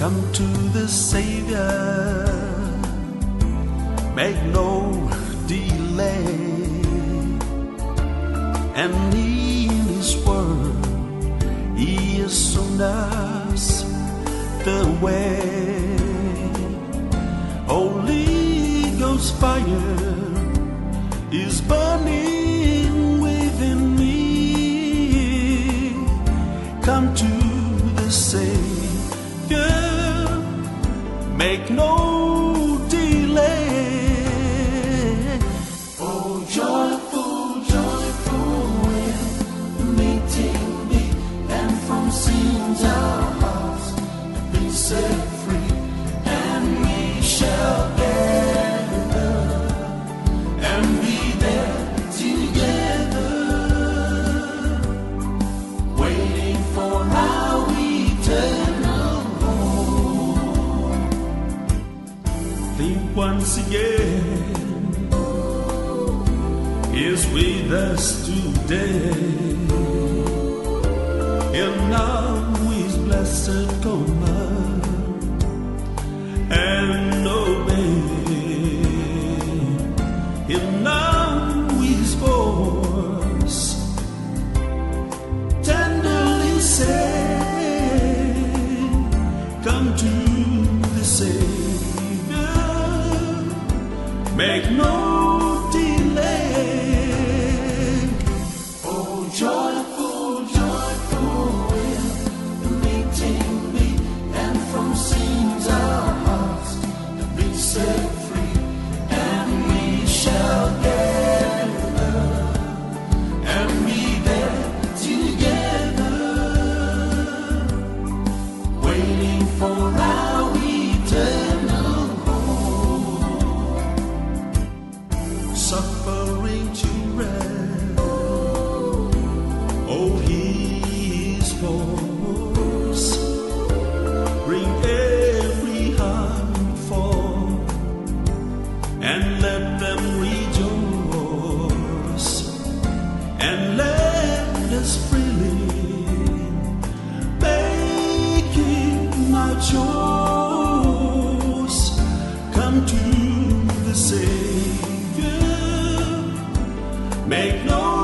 Come to the Savior, make no delay, and in His word He has shown us the way. Holy Ghost fire is burning within me. Come to the Savior, make no delay. Oh, joyful, joyful wind, meeting me, and from sins our hearts have been set free, and we shall gather and be there together, waiting for our eternal home. Think once again, is with us today, and now His blessed command and obey, and now His voice tenderly say, come to the Savior, make no delay. Oh, joyful, joyful wind, meeting me, and from sins our hearts have been set free, and we shall gather and be there together, waiting for our eternal home. Suffering to rest, oh, His force, bring every heart forth, and let them rejoice, and let us freely make Him our choice. Come to the Savior, make no